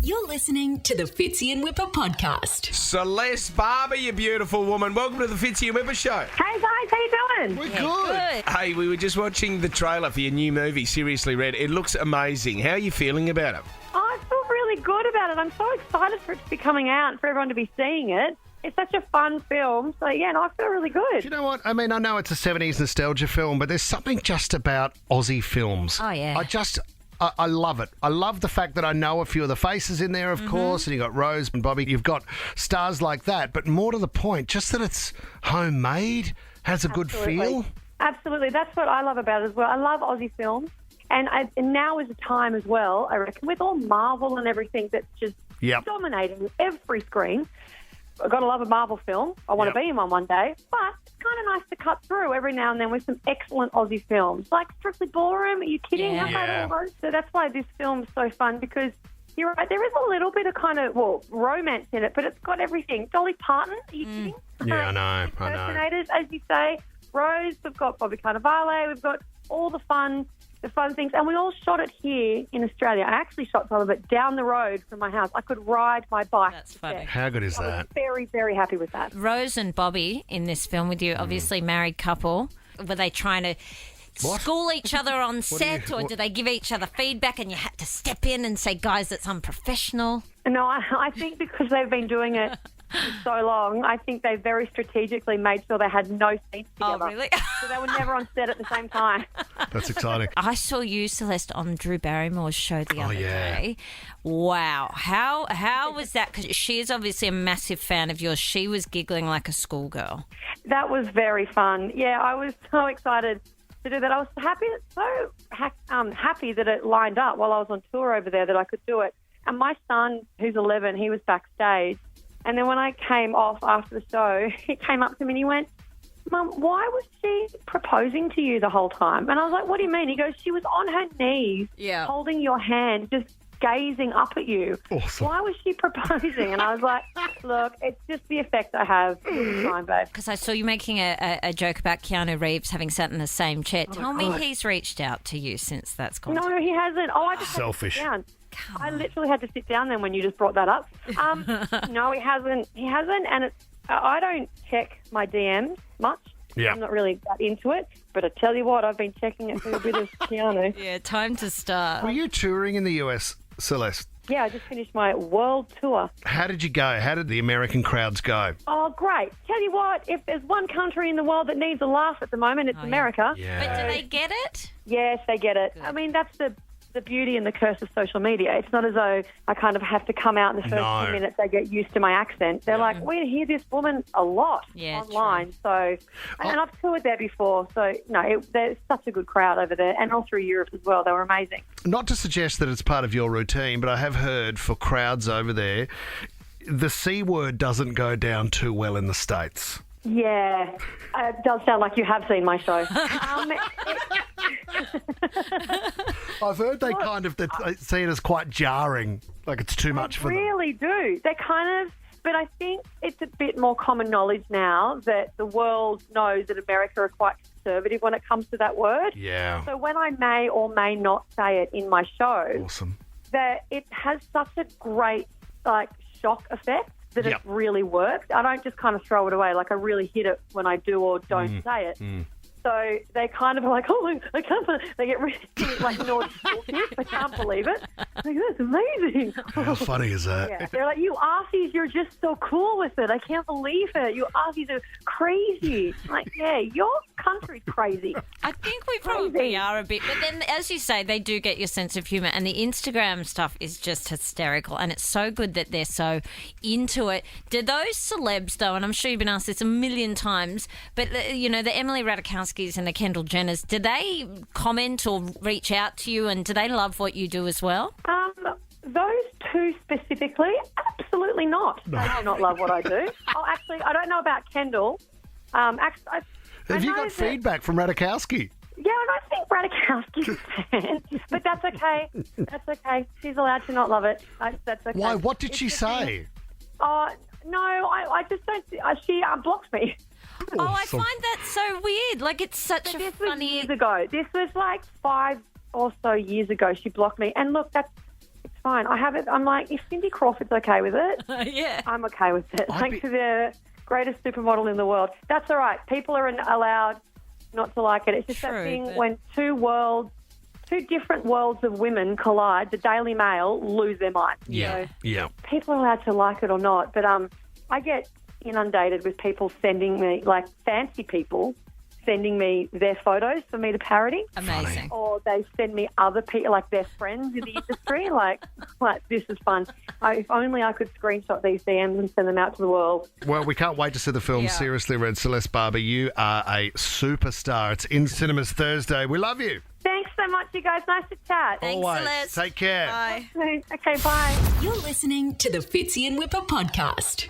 You're listening to the Fitzy and Whipper podcast. Celeste, Barber, you beautiful woman. Welcome to the Fitzy and Whipper show. Hey guys, how you doing? We're good. Hey, we were just watching the trailer for your new movie, Seriously Red. It looks amazing. How are you feeling about it? Oh, I feel really good about it. I'm so excited for it to be coming out and for everyone to be seeing it. It's such a fun film. So, yeah, I feel really good. Do you know what? I mean, I know it's a 70s nostalgia film, but there's something just about Aussie films. Oh, yeah. I love it. I love the fact that I know a few of the faces in there, of course, and you've got Rose and Bobby. You've got stars like that, but more to the point, just that it's homemade, has a good feel. Absolutely. That's what I love about it as well. I love Aussie films. And now is the time as well, I reckon, with all Marvel and everything that's just dominating every screen. I've got to love a Marvel film. I want to be in one day. But it's kind of nice to cut through every now and then with some excellent Aussie films. Like Strictly Ballroom. Are you kidding? How about all those? So that's why this film's so fun, because you're right, there is a little bit of romance in it, but it's got everything. Dolly Parton, are you kidding? Yeah, I know. Impersonators, as you say. Rose, we've got Bobby Cannavale, we've got all the fun things. And we all shot it here in Australia. I actually shot some of it down the road from my house. I could ride my bike. That's funny. How good is I that? was very, very happy with that. Rose and Bobby in this film with you, obviously married couple. Were they trying to school each other on set, or did they give each other feedback and you had to step in and say, guys, that's unprofessional? No, I think because they've been doing it for so long, I think they very strategically made sure they had no scenes together. Oh, really? So they were never on set at the same time. That's exciting. I saw you, Celeste, on Drew Barrymore's show the other day. Wow. How was that? Because she is obviously a massive fan of yours. She was giggling like a schoolgirl. That was very fun. Yeah, I was so excited to do that. I was happy that it lined up while I was on tour over there, that I could do it. And my son, who's 11, he was backstage. And then when I came off after the show, he came up to me and he went, Mum, why was she proposing to you the whole time? And I was like, what do you mean? He goes, she was on her knees, holding your hand, just gazing up at you. Awesome. Why was she proposing? And I was like, look, it's just the effect I have all the time, babe. Because I saw you making a joke about Keanu Reeves having sat in the same chair. Tell me he's reached out to you since that's gone. No, he hasn't. Oh, I just Selfish. had to sit down. I literally had to sit down then when you just brought that up. No, he hasn't. He hasn't, and I don't check my DMs much. Yeah. I'm not really that into it, but I tell you what, I've been checking it for a bit of Keanu. Yeah, time to start. Were you touring in the US, Celeste? Yeah, I just finished my world tour. How did you go? How did the American crowds go? Oh, great. Tell you what, if there's one country in the world that needs a laugh at the moment, it's America. Yeah. But do they get it? Yes, they get it. Good. I mean, that's the beauty and the curse of social media. It's not as though I kind of have to come out in the first 2 minutes they get used to my accent. They're like, we hear this woman a lot online. True. So, and I've toured there before. So, there's such a good crowd over there, and all through Europe as well. They were amazing. Not to suggest that it's part of your routine, but I have heard for crowds over there, the C word doesn't go down too well in the States. Yeah, it does sound like you have seen my show. I've heard they they see it as quite jarring, like it's too much for them. They really do. They kind of, but I think it's a bit more common knowledge now that the world knows that America are quite conservative when it comes to that word. Yeah. So when I may or may not say it in my show, that it has such a great shock effect that it really works. I don't just kind of throw it away. Like, I really hit it when I do or don't say it. So they kind of are like, oh, I can't believe it. They get really naughty. I can't believe it. Like, that's amazing. How funny is that? Yeah. They're like, you Aussies, you're just so cool with it. I can't believe it. You Aussies are crazy. I'm like, yeah, your country's crazy. I think we probably are a bit. But then, as you say, they do get your sense of humour. And the Instagram stuff is just hysterical. And it's so good that they're so into it. Do those celebs, though, and I'm sure you've been asked this a million times, but, the Emily Ratajkowski and the Kendall Jenners, do they comment or reach out to you, and do they love what you do as well? Those two specifically, absolutely not. They do not love what I do. Oh, actually, I don't know about Kendall. Have you got feedback from Ratajkowski? Yeah, and I think Ratajkowski's a fan, but that's okay. That's okay. She's allowed to not love it. That's okay. Why? What did she say? No, I just don't. She blocks me. Oh, I find that so weird. Like, it's such a funny... This was years ago. This was like 5 or so years ago. She blocked me. And look, it's fine. I have it. I'm like, if Cindy Crawford's okay with it, Yeah. I'm okay with it. Thanks to the greatest supermodel in the world. That's all right. People are allowed not to like it. It's just that thing when two different worlds of women collide, the Daily Mail lose their mind. Yeah. So Yeah. people are allowed to like it or not, but I get inundated with people sending me, like fancy people, sending me their photos for me to parody. Amazing. Or they send me other people, like their friends in the industry, like this is fun. If only I could screenshot these DMs and send them out to the world. Well, we can't wait to see the film. Yeah. Seriously, Red. Celeste Barber, you are a superstar. It's in cinemas Thursday. We love you. Thanks so much, you guys. Nice to chat. Thanks, Always. Celeste. Take care. Bye. Okay, bye. You're listening to the Fitzy and Whipper podcast.